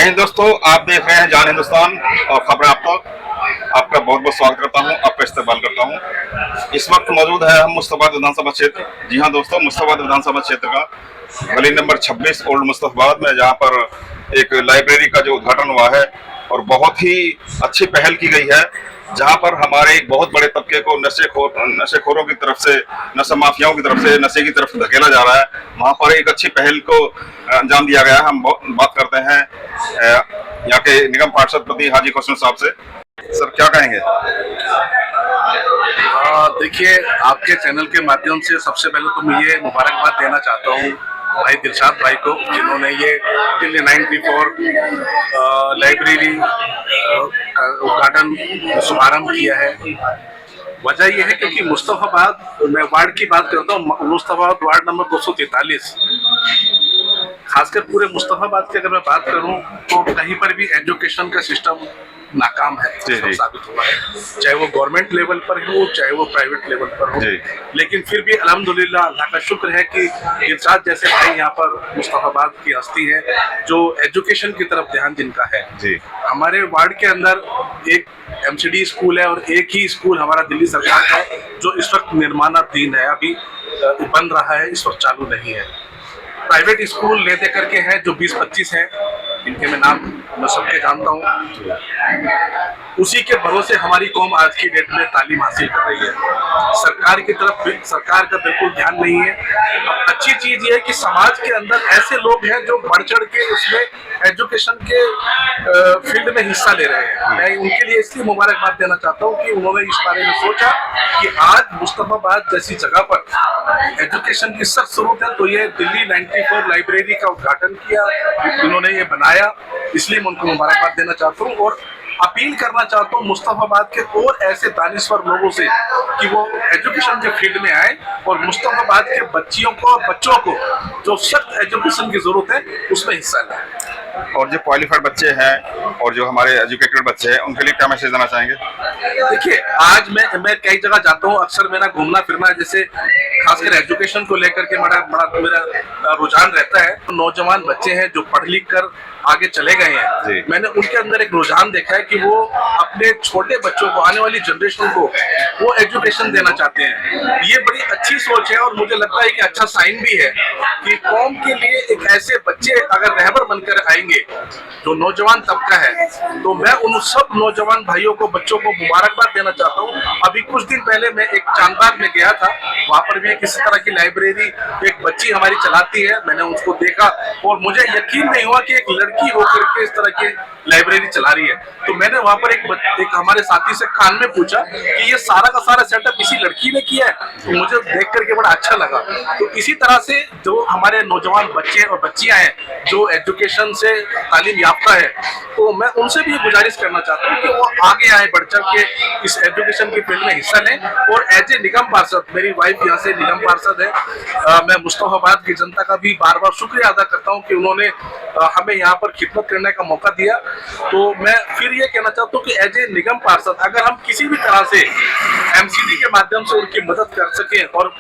जय हिंद दोस्तों, आप देख रहे हैं जान हिंदुस्तान और खबरें आप तक। आपका बहुत बहुत स्वागत करता हूं, आपका इस्तेमाल करता हूं। इस वक्त मौजूद है हम मुस्तफाबाद विधानसभा क्षेत्र। जी हां दोस्तों, मुस्तफाबाद विधानसभा क्षेत्र का गली नंबर 26 ओल्ड मुस्तफाबाद में, जहां पर एक लाइब्रेरी का जो उद्घाटन हुआ है और बहुत ही अच्छी पहल की गई है, जहां पर हमारे एक बहुत बड़े तबके को नशेखोरों की तरफ से, नशा माफियाओं की तरफ से नशे की तरफ धकेला जा रहा है। वहां पर एक अच्छी पहल को अंजाम दिया गया है। हम बात करते हैं यहाँ के निगम पार्षद प्रति हाजी खुशन साहब से। सर, क्या कहेंगे? देखिए, आपके चैनल के माध्यम से सबसे पहले तो मैं ये मुबारकबाद देना चाहता हूँ भाई दिलशाद भाई को, जिन्होंने ये दिल्ली 94 लाइब्रेरी का उद्घाटन शुभारंभ किया है। वजह यह है क्योंकि मुस्तफाबाद, मैं वार्ड की बात करता हूँ, मुस्तफाबाद वार्ड नंबर 243, खासकर पूरे मुस्तफाबाद की अगर मैं बात करूं तो कहीं पर भी एजुकेशन का सिस्टम नाकाम है, साबित हुआ है, चाहे वो गवर्नमेंट लेवल पर हो चाहे वो प्राइवेट लेवल पर हो। लेकिन फिर भी अल्हम्दुलिल्लाह, अल्लाह का शुक्र है कि दिलशाद जैसे भाई यहाँ पर मुस्तफाबाद की हस्ती है जो एजुकेशन की तरफ ध्यान जिनका है। हमारे वार्ड के अंदर एक MCD स्कूल है और एक ही स्कूल हमारा दिल्ली सरकार का जो इस वक्त निर्माणाधीन है, अभी बन रहा है, इस वक्त चालू नहीं है। प्राइवेट स्कूल ले दे करके हैं जो 20-25 हैं, इनके मैं सबके जानता हूँ। उसी के भरोसे हमारी कौम आज की डेट में तालीम हासिल कर रही है। सरकार की तरफ सरकार का बिल्कुल ध्यान नहीं है। अच्छी चीज ये है कि समाज के अंदर ऐसे लोग हैं जो बढ़ चढ़ के उसमें एजुकेशन के फील्ड में हिस्सा ले रहे हैं। मैं उनके लिए इसलिए मुबारकबाद देना चाहता हूँ कि उन्होंने इस बारे में सोचा कि आज मुस्तफाबाद जैसी जगह पर एजुकेशन की सख्त जरूरत है, तो ये दिल्ली 94 लाइब्रेरी का उद्घाटन किया, इन्होंने ये बनाया, इसलिए मैं उनको मुबारकबाद देना चाहता हूँ और अपील करना चाहता हूँ मुस्तफाबाद के और ऐसे दानिश्वर लोगों से कि वो एजुकेशन के फील्ड में आए और मुस्तफाबाद के बच्चियों को और बच्चों को जो सख्त एजुकेशन की जरूरत है उसमें हिस्सा लें। और जो क्वालिफाइड बच्चे हैं और जो हमारे एजुकेटेड बच्चे हैं, उनके लिए क्या मैसेज देना चाहेंगे? देखिए, आज मैं कई जगह जाता हूँ, अक्सर मेरा घूमना फिरना, जैसे खासकर एजुकेशन को लेकर के मेरा रुझान रहता है। तो नौजवान बच्चे हैं जो पढ़ लिख कर आगे चले गए हैं, मैंने उनके अंदर एक रुझान देखा है कि वो अपने छोटे बच्चों को, आने वाली जनरेशन को वो एजुकेशन देना चाहते हैं। ये बड़ी अच्छी सोच है और मुझे लगता है कि अच्छा साइन भी है कि कौम के लिए एक ऐसे बच्चे अगर रहबर बनकर आएंगे जो नौजवान तबका है, तो मैं उन सब नौजवान भाइयों को, बच्चों को मुबारकबाद देना चाहता हूँ। अभी कुछ दिन पहले मैं एक चांदबाग में गया था, वहां पर भी किसी तरह की लाइब्रेरी एक बच्ची हमारी चलाती है, मैंने उसको देखा और मुझे यकीन नहीं हुआ कि एक लड़की होकर के इस तरह की लाइब्रेरी चला रही है। तो मैंने वहां पर एक हमारे साथी से कान में पूछा कि ये सारा का सारा सेटअप इसी लड़की ने किया है, तो मुझे देख करके बड़ा अच्छा लगा। तो इसी तरह से जो हमारे नौजवान बच्चे और बच्चियां हैं जो एजुकेशन से तालीम याफ्ता है, तो मैं उनसे भी गुजारिश करना चाहता हूँ कि वो आगे आए, बढ़ चढ़ के इस एजुकेशन की फील्ड में हिस्सा लें। और एज ए निगम पार्षद, मेरी वाइफ यहाँ से निगम पार्षद है, मैं मुस्तफाबाद की जनता का भी बार बार शुक्रिया अदा करता हूँ कि उन्होंने हमें यहाँ पर खिदमत करने का मौका दिया। तो मैं फिर ये कहना चाहता हूँ कि एज ए निगम पार्षद अगर हम किसी भी तरह से MCD के माध्यम से उनकी मदद कर सकें और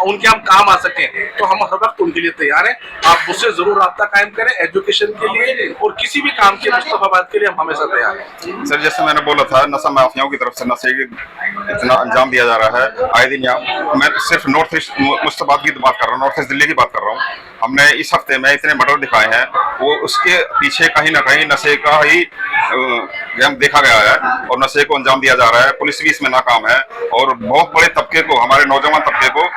उनके हम काम आ सकें, तो हम हर वक्त उनके लिए तैयार हैं। आप मुझसे जरूर राब्ता कायम करें एजुकेशन के लिए और किसी भी काम के मुस्तफाबाद के लिए हम हमेशा तैयार हैं। सर, जैसे मैंने बोला था, नशा माफियाओं की तरफ से नशे इतना अंजाम दिया जा रहा है आए दिन। यहाँ मैं सिर्फ नॉर्थ ईस्ट मुस्तफाबाद की बात कर रहा हूँ, नॉर्थ ईस्ट दिल्ली की बात कर रहा हूँ। हमने इस हफ्ते में इतने मर्डर दिखाए हैं, वो उसके पीछे कहीं ना कहीं नशे का ही देखा गया है और नशे को अंजाम दिया जा रहा है। पुलिस भी इसमें नाकाम है और बहुत बड़े तबके को, हमारे नौजवान तबके को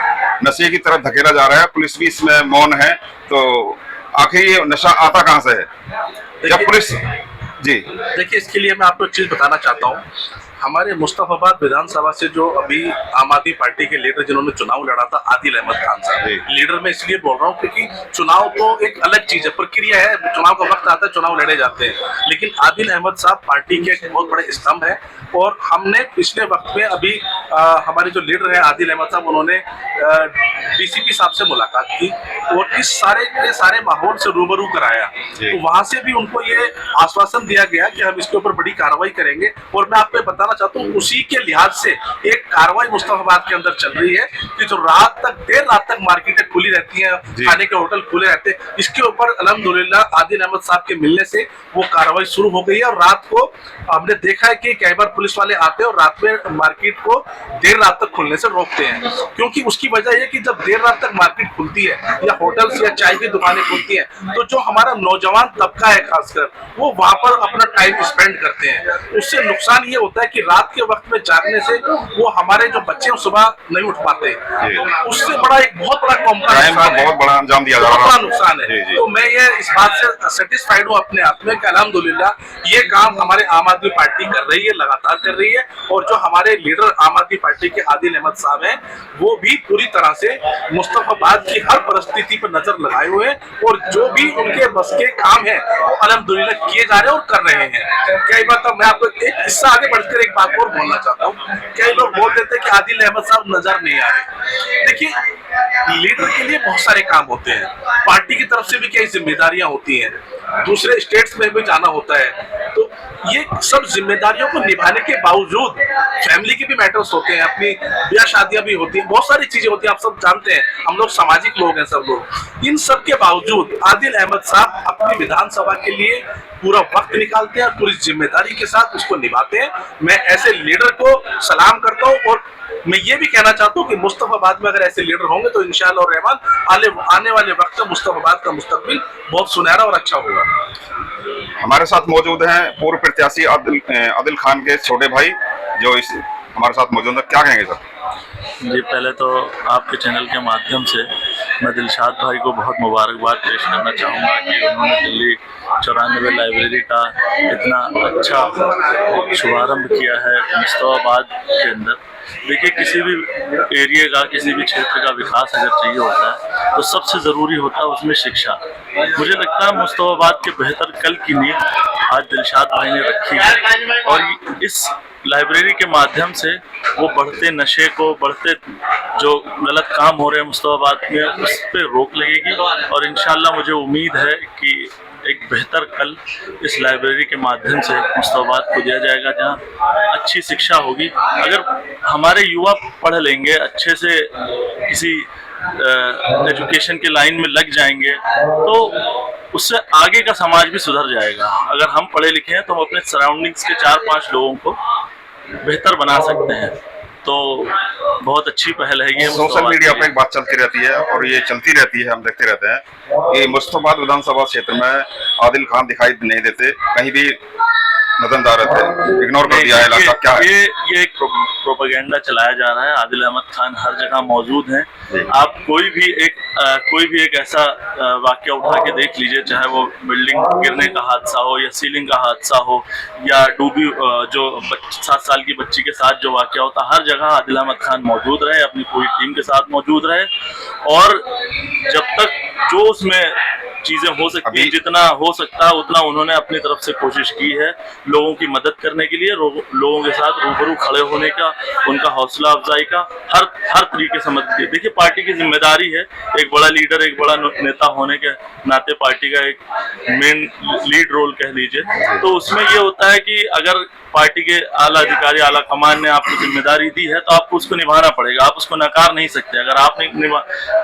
नशे की तरफ धकेला जा रहा है। पुलिस भी इसमें मौन है। तो आखिर ये नशा आता कहाँ से है जब पुलिस? जी देखिए, इसके लिए मैं आपको एक चीज बताना चाहता हूँ। हमारे मुस्तफाबाद विधानसभा से जो अभी आम आदमी पार्टी के लीडर जिन्होंने चुनाव लड़ा था, आदिल अहमद खान साहब, लीडर मैं इसलिए बोल रहा हूँ क्योंकि चुनाव तो एक अलग चीज है, प्रक्रिया है, चुनाव का वक्त आता है, चुनाव लड़े जाते हैं, लेकिन आदिल अहमद साहब पार्टी के एक बहुत बड़े स्तंभ है। और हमने पिछले वक्त में अभी हमारे जो लीडर है आदिल अहमद साहब, उन्होंने DCP साहब से मुलाकात की और इस सारे माहौल से रूबरू कराया। तो वहां से भी उनको ये आश्वासन दिया गया कि हम इसके ऊपर बड़ी कार्रवाई करेंगे। और मैं आपको बताना बताना चाहता हूँ उसी के लिहाज से एक कार्रवाई मुस्तफाबाद के अंदर चल रही है कि जो देर रात तक मार्केटें खुली रहती हैं, खाने के होटल खुले रहते हैं, इसके ऊपर अल्हम्दुलिल्लाह आदिल अहमद साहब के मिलने से वो कार्रवाई शुरू हो गई है। और रात को हमने देखा है कि कई बार पुलिस वाले आते हैं और रात में मार्केट को देर रात तक खुलने से रोकते हैं, क्योंकि उसकी वजह यह कि जब देर रात तक मार्केट खुलती है या होटल्स या चाय की दुकानें खुलती हैं तो जो हमारा नौजवान तबका है खासकर वो वहां पर अपना टाइम स्पेंड करते हैं। उससे नुकसान ये होता है कि रात के वक्त में जागने से वो हमारे जो बच्चे सुबह नहीं उठ पाते, तो उससे बड़ा एक बहुत बड़ा बहुत बड़ा अंजाम दिया जा रहा है, बड़ा नुकसान है। तो मैं ये इस बात से सेटिस्फाइड हूँ अपने आप में कि अल्हम्दुलिल्लाह ये काम हमारे आम आदमी पार्टी कर रही है, लगातार कर रही है। और जो हमारे लीडर आम आदमी पार्टी के आदिल अहमद साहब हैं वो भी पूरी तरह से मुस्तफाबाद की हर परिस्थिति पर नजर लगाए हुए हैं और जो भी उनके बस के काम है वो अल्हम्दुलिल्लाह किए जा रहे हैं और कर रहे हैं। कई बार तो मैं आपको एक हिस्सा आगे बढ़कर एक बात और बोलना चाहता हूँ। कई लोग बोल देते हैं कि आदिल अहमद साहब नजर नहीं आ रहे। देखिए, लीडर के लिए बहुत सारे काम होते हैं, पार्टी की तरफ से भी कई जिम्मेदारियां होती हैं, दूसरे स्टेट्स में भी जाना होता है, तो ये सब जिम्मेदारियों को निभाने के बावजूद फैमिली के भी मैटर्स होते हैं, अपनी ब्याह शादियां भी होती हैं, बहुत सारी चीजें होती हैं, आप सब जानते हैं, हम लोग सामाजिक लोग हैं सब लोग। इन सब के बावजूद आदिल अहमद साहब अपनी विधानसभा के लिए पूरा वक्त निकालते हैं और पूरी जिम्मेदारी के साथ उसको निभाते हैं। मैं ऐसे लीडर को सलाम करता हूँ और मैं ये भी कहना चाहता हूँ कि मुस्तफाबाद में अगर ऐसे लीडर होंगे तो इंशाअल्लाह रहमान आने वाले वक्त में मुस्तफाबाद का मुस्तकबिल बहुत सुनहरा और अच्छा होगा। हमारे साथ मौजूद हैं पूर्व प्रत्याशी आदिल खान के छोटे भाई जो इस हमारे साथ मौजूद है। क्या कहेंगे सर? जी, पहले तो आपके चैनल के माध्यम से मैं दिलशाद भाई को बहुत मुबारकबाद पेश करना चाहूँगा कि उन्होंने दिल्ली 94 लाइब्रेरी का इतना अच्छा शुभारंभ किया है मुस्तफाबाद के अंदर। देखिए, किसी भी एरिया का, किसी भी क्षेत्र का विकास अगर चाहिए होता है तो सबसे ज़रूरी होता है उसमें शिक्षा। मुझे लगता है मुस्तफाबाद के बेहतर कल की नींव आज दिलशाद भाई ने रखी है और इस लाइब्रेरी के माध्यम से वो बढ़ते नशे को, बढ़ते जो गलत काम हो रहे हैं मुस्तफाबाद में, उस पर रोक लगेगी और इंशाल्लाह मुझे उम्मीद है कि एक बेहतर कल इस लाइब्रेरी के माध्यम से मुस्तफाबाद को दिया जाएगा, जहां अच्छी शिक्षा होगी। अगर हमारे युवा पढ़ लेंगे, अच्छे से किसी एजुकेशन के लाइन में लग जाएंगे तो उससे आगे का समाज भी सुधर जाएगा। अगर हम पढ़े लिखे हैं तो हम अपने सराउंडिंग्स के 4-5 लोगों को बेहतर बना सकते हैं। तो बहुत अच्छी पहल है ये। सोशल मीडिया पर एक बात चलती रहती है और ये चलती रहती है, हम देखते रहते हैं कि मुस्तफाबाद विधानसभा क्षेत्र में आदिल खान दिखाई नहीं देते, कहीं भी नजरदार रहते हैं, इग्नोर कर दिया है इलाका। क्या है ये एक प्रोपेगेंडा चलाया जा रहा है। आदिल अहमद खान हर जगह मौजूद हैं। आप कोई भी एक ऐसा वाक्य उठा के देख लीजिए, चाहे वो बिल्डिंग गिरने का हादसा हो या सीलिंग का हादसा हो या डूबी जो 7 साल की बच्ची के साथ जो वाक्य होता, हर जगह आदिल अहमद खान मौजूद रहे, अपनी पूरी टीम के साथ मौजूद रहे और जब तक जो उसमें चीजें हो सकती है, जितना हो सकता है उतना उन्होंने अपनी तरफ से कोशिश की है लोगों की मदद करने के लिए, लोगों के साथ रूबरू खड़े होने का, उनका हौसला अफजाई का हर तरीके से मदद की। देखिए, पार्टी की जिम्मेदारी है, एक बड़ा लीडर, एक बड़ा नेता होने के नाते पार्टी का एक मेन लीड रोल कह लीजिए, तो उसमें ये होता है कि अगर पार्टी के आला अधिकारी, आला कमान ने आपको जिम्मेदारी दी है तो आपको उसको निभाना पड़ेगा, आप उसको नकार नहीं सकते। अगर आप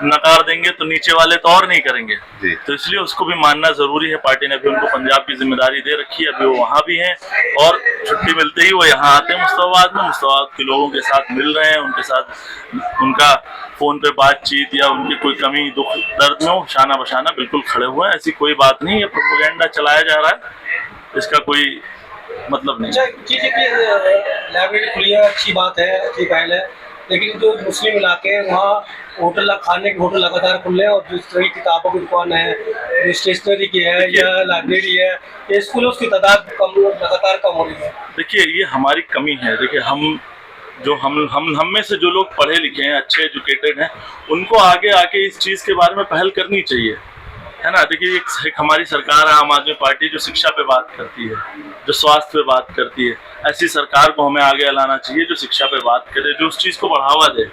नकार देंगे तो नीचे वाले तो और नहीं करेंगे, तो इसलिए उसको भी मानना जरूरी है। पार्टी ने भी उनको पंजाब की जिम्मेदारी दे रखी है, अभी वो वहाँ भी हैं और छुट्टी मिलते ही वो यहाँ आते हैं मुस्तफाबाद में, मुस्तफाबाद के लोगों के साथ मिल रहे हैं, उनके साथ उनका फोन पे बातचीत या उनकी कोई कमी दुख दर्द में शाना बशाना बिल्कुल खड़े हुए हैं। ऐसी कोई बात नहीं, ये प्रोपेगेंडा चलाया जा रहा है, इसका कोई मतलब नहीं। लाइब्रेरी खुली है, अच्छी बात है, अच्छी पहल है, लेकिन जो मुस्लिम इलाके हैं वहाँ होटल, खाने के होटल लगातार खुल रहे हैं और जो कई किताबों की दुकान है, जो स्टेशनरी की है या लाइब्रेरी है, ये स्कूलों की तादाद लगातार कम हो रही है। देखिए, ये हमारी कमी है। देखिए, हम में से जो लोग पढ़े लिखे हैं, अच्छे एजुकेटेड हैं, उनको आगे आके इस चीज़ के बारे में पहल करनी चाहिए, है ना। देखिए, एक हमारी सरकार है आम आदमी पार्टी जो शिक्षा पे बात करती है, जो स्वास्थ्य पे बात करती है, ऐसी सरकार को हमें आगे लाना चाहिए जो शिक्षा पे बात करे, जो उस चीज़ को बढ़ावा दे।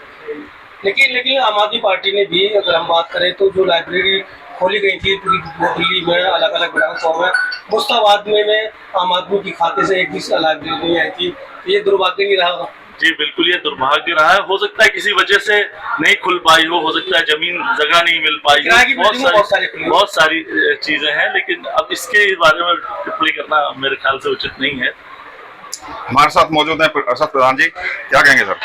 लेकिन आम आदमी पार्टी ने भी, अगर हम बात करें तो जो लाइब्रेरी खोली गई थी पूरी दिल्ली में, अलग अलग विधानसभाओं में, मुस्ताबाद में आम आदमी की खाते से एक भी लाइब्रेरी नहीं आई थी। ये दुर्भाग्य नहीं रहा? जी बिल्कुल, ये दुर्भाग्य रहा है। हो सकता है किसी वजह से नहीं खुल पाई हो सकता है जमीन जगह नहीं मिल पाई किराए की हो, बिल्डिंग बहुत सारी चीजें हैं, लेकिन अब इसके बारे में टिप्पणी करना मेरे ख्याल से उचित नहीं है। हमारे साथ मौजूद हैं अरशद प्रधान जी, क्या कहेंगे सर?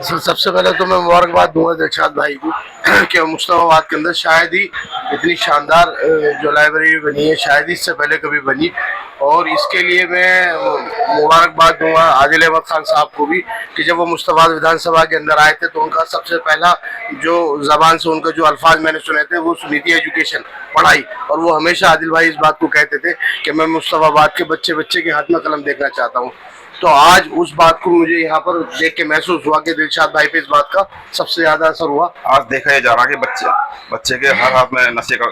सबसे पहले तो मैं मुबारकबाद दूंगा दिलशाद भाई को कि मुस्ताबाद के अंदर शायद ही इतनी शानदार जो लाइब्रेरी बनी है शायद ही इससे पहले कभी बनी, और इसके लिए मैं मुबारकबाद दूंगा आदिल अहमद खान साहब को भी कि जब वो मुस्ताबाद विधानसभा के अंदर आए थे तो उनका सबसे पहला जो जबान से उनका जो अल्फाज मैंने सुने थे वो सुनी थी एजुकेशन, पढ़ाई। और वो हमेशा आदिल भाई इस बात को कहते थे कि मैं मुस्ताबाद के बच्चे बच्चे के हाथ में कलम देखना चाहता हूँ। तो आज उस बात को मुझे यहाँ पर देख के महसूस हुआ कि दिलशाद भाई पे इस बात का सबसे ज्यादा असर हुआ। आज देखा जा रहा है कि बच्चे के हर हाथ में नशे का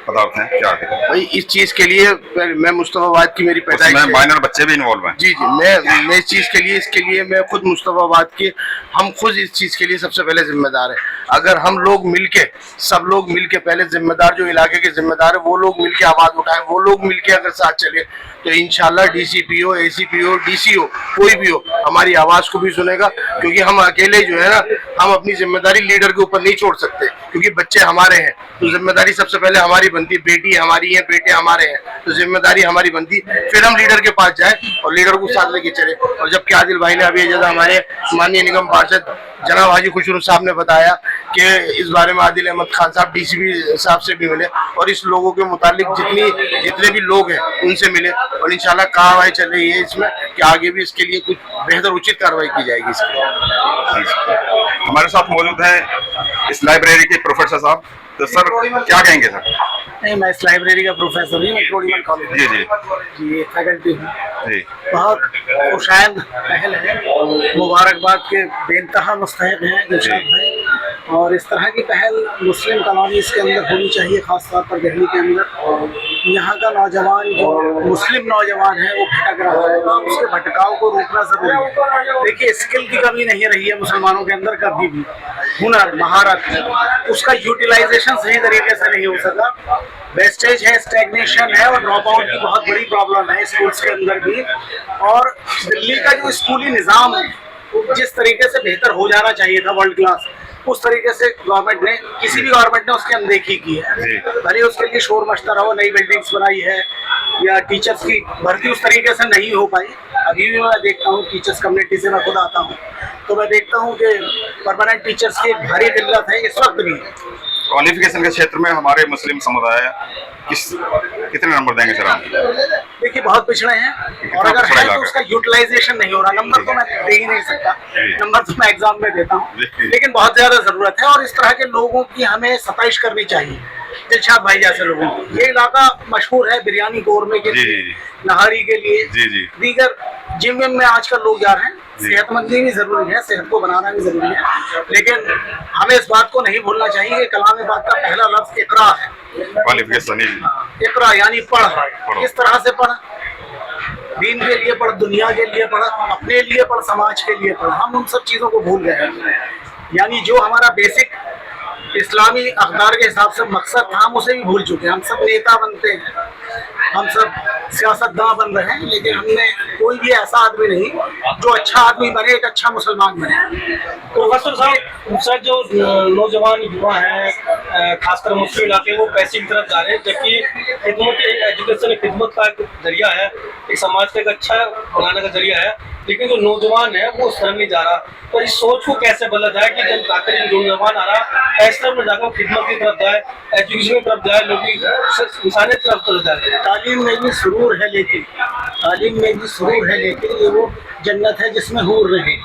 पदार्थ हैं, क्या है भाई इस चीज के लिए मैं मुस्तफाबाद की मेरी पैदाइश उसमें माइनर बच्चे भी इन्वॉल्व हैं। जी जी, मैं इस चीज के लिए इसके लिए मैं खुद मुस्तफाबाद के हम खुद इस चीज के लिए सबसे पहले जिम्मेदार है। अगर हम लोग मिलके सब लोग मिलके पहले जिम्मेदार जो इलाके के जिम्मेदार है वो लोग मिलके आवाज उठाएं, वो लोग मिलके अगर साथ चले तो इंशाल्लाह डीसीपीओ एसीपीओ डीसीओ कोई भी हो हमारी आवाज को भी सुनेगा, क्योंकि हम अकेले जो है ना हम अपनी जिम्मेदारी लीडर के ऊपर नहीं छोड़ सकते, क्योंकि बच्चे हमारे हैं तो जिम्मेदारी सबसे पहले हमारी बनती, बेटी हमारी है बेटे हमारे हैं तो जिम्मेदारी हमारी बनती, फिर हम लीडर के पास जाए और लीडर को साथ लेके चले। और जबकि आदिल भाई ने अभी जैसा हमारे माननीय निगम पार्षद जनाब हाजी खुशरू साहब ने बताया कि इस बारे में आदिल अहमद खान साहब डीसीपी साहब से भी मिले और इस लोगों के मुतालिक जितने भी लोग हैं उनसे मिले, और इंशाल्लाह कार्रवाई चल रही है इसमें कि आगे भी इसके लिए कुछ बेहतर उचित कार्रवाई की जाएगी इसके। हमारे साथ मौजूद हैं इस लाइब्रेरी के प्रोफेसर साहब, तो सर क्या कहेंगे सर? नहीं, मैं इस लाइब्रेरी का प्रोफेसर हूँ, मैं टोडीमल कॉलेज जी जी जी फैकल्टी हूँ। जी बहुत खुशायद पहल है, मुबारकबाद के बेइंतहा मुस्तहिक हैं दिलशाद भाई, और इस तरह की पहल मुस्लिम कॉलोनीज के अंदर होनी चाहिए, खासतौर पर दिल्ली के अंदर। यहाँ का नौजवान जो मुस्लिम नौजवान है वो भटक रहा है, उसके भटकाव को रोकना जरूरी है। देखिए स्किल की कमी नहीं रही है मुसलमानों के अंदर कभी भी, हुनर महारत उसका यूटिलाइजेशन सही तरीके से नहीं हो सका, वेस्टेज है, स्टैग्नेशन है और ड्रॉप आउट की बहुत बड़ी प्रॉब्लम है स्कूल्स के अंदर भी। और दिल्ली का जो स्कूली निज़ाम है जिस तरीके से बेहतर हो जाना चाहिए था वर्ल्ड क्लास, उस तरीके से गवर्नमेंट ने किसी भी गवर्नमेंट ने उसकी अनदेखी की है। भले उसके लिए शोर मचता रहो, नई बिल्डिंग्स बनाई है या टीचर्स की भर्ती उस तरीके से नहीं हो पाई। अभी भी मैं देखता हूँ टीचर्स कम्युनिटी से, मैं खुद आता हूँ तो मैं देखता हूँ कि परमानेंट टीचर्स की एक भारी किल्लत है इस वक्त भी। क्वालिफिकेशन के क्षेत्र में हमारे मुस्लिम समुदाय कितने नंबर देंगे सर आप? देखिए बहुत पिछड़े हैं, और अगर है तो उसका यूटिलाइजेशन नहीं हो रहा। नंबर तो मैं दे ही नहीं सकता, नंबर तो मैं एग्जाम में देता हूँ, लेकिन बहुत ज्यादा जरूरत है और इस तरह के लोगों की हमें सताइश करनी चाहिए, दिलशाद भाई जैसे लोगों की। ये इलाका मशहूर है बिरयानी कौरमे के लिए, नहारी के लिए, दीगर जिम विम में आजकल लोग जा रहे हैं। सेहतमंदी भी जरूरी है, सेहत को बनाना भी जरूरी है, लेकिन हमें इस बात को नहीं भूलना चाहिए कि कलाम पाक का पहला लफ्ज इकरा है, क्वालिफिकेशन इकरा यानी पढ़। किस तरह से पढ़? दीन के लिए पढ़, दुनिया के लिए पढ़, अपने लिए पढ़, समाज के लिए पढ़। हम उन सब चीजों को भूल गए हैं, यानी जो हमारा बेसिक इस्लामी अखबार के हिसाब से मकसद था हम उसे भी भूल चुके हैं। हम सब नेता बनते हैं, हम सब सियासतदान बन रहे हैं, लेकिन हमने कोई भी ऐसा आदमी नहीं जो अच्छा आदमी बने, एक अच्छा मुसलमान बने। तो प्रोफेसर साहब सर, जो नौजवान युवा हैं खासकर मुस्लिम इलाके वो पैसे की तरफ जा रहे हैं, जबकि खिदमत एजुकेशन खिदमत का एक जरिया है, एक समाज का एक अच्छा बनाने का जरिया है, लेकिन जो नौजवान है वो उस तरफ नहीं जा रहा। तो इस सोच को कैसे बदला जाए कि जब जाकर नौजवान आ रहा इस तरफ में जाकर खिदमत की तरफ जाए, एजुकेशन की तरफ जाए, लोग इंसानियत की तरफ जाए। तालीम में भी सुरूर है, लेकिन तालीम में भी सुरूर है, लेकिन ये वो जन्नत है जिसमें हूर नहीं।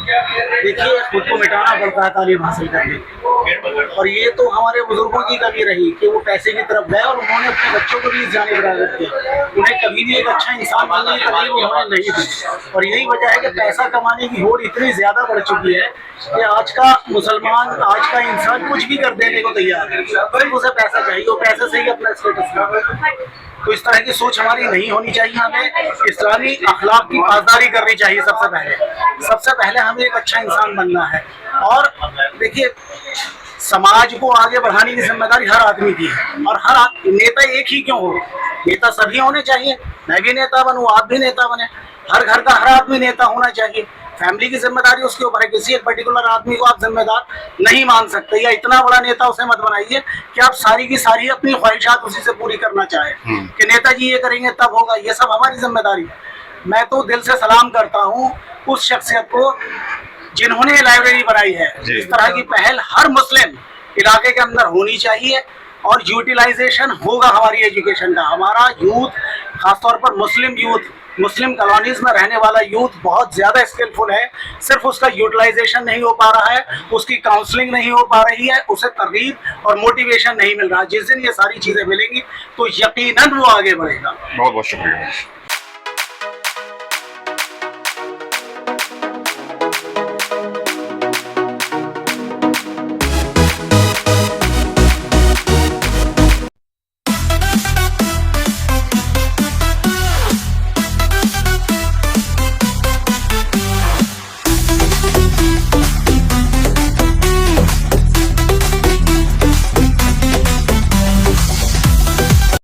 देखिए खुद को मिटाना पड़ता है तालीम हासिल करने, और ये तो हमारे बुजुर्गों की कमी रही कि वो पैसे की तरफ गए और उन्होंने अपने बच्चों को भी इस जानिब राग़िब किया। उन्हें कभी भी एक अच्छा इंसान बनने की तरकीब उन्होंने नहीं दी, और यही वजह है कि पैसा कमाने की होड़ इतनी ज्यादा बढ़ चुकी है कि आज का मुसलमान, आज का इंसान कुछ भी कर देने को तैयार है, सिर्फ उसे पैसा चाहिए, वो पैसे से ही अपना स्टेटस। तो इस तरह की सोच हमारी नहीं होनी चाहिए। हमें इस्लामी अखलाक की पासदारी करनी चाहिए। सबसे पहले हमें एक अच्छा इंसान बनना है। और देखिए समाज को आगे बढ़ाने की जिम्मेदारी हर आदमी की है, और हर नेता एक ही क्यों हो, नेता सभी होने चाहिए, मैं भी नेता बनूं, आप भी नेता बने, हर घर का हर आदमी नेता होना चाहिए। फैमिली की जिम्मेदारी उसके ऊपर है, किसी एक पर्टिकुलर आदमी को आप जिम्मेदार नहीं मान सकते, या इतना बड़ा नेता उसे मत बनाइए कि आप सारी की सारी अपनी ख्वाहिशात उसी से पूरी करना चाहें कि नेताजी ये करेंगे तब होगा। ये सब हमारी जिम्मेदारी है। मैं तो दिल से सलाम करता हूँ उस शख्सियत को जिन्होंने लाइब्रेरी बनाई है। इस तरह की पहल हर मुस्लिम इलाके के अंदर होनी चाहिए और यूटिलाइजेशन होगा हमारी एजुकेशन का। हमारा यूथ, खासतौर पर मुस्लिम यूथ, मुस्लिम कॉलोनीज में रहने वाला यूथ बहुत ज़्यादा स्किलफुल है, सिर्फ उसका यूटिलाइजेशन नहीं हो पा रहा है, उसकी काउंसलिंग नहीं हो पा रही है, उसे तरगीब और मोटिवेशन नहीं मिल रहा। जिस दिन ये सारी चीज़ें मिलेंगी तो यकीनन वो आगे बढ़ेगा। बहुत बहुत शुक्रिया।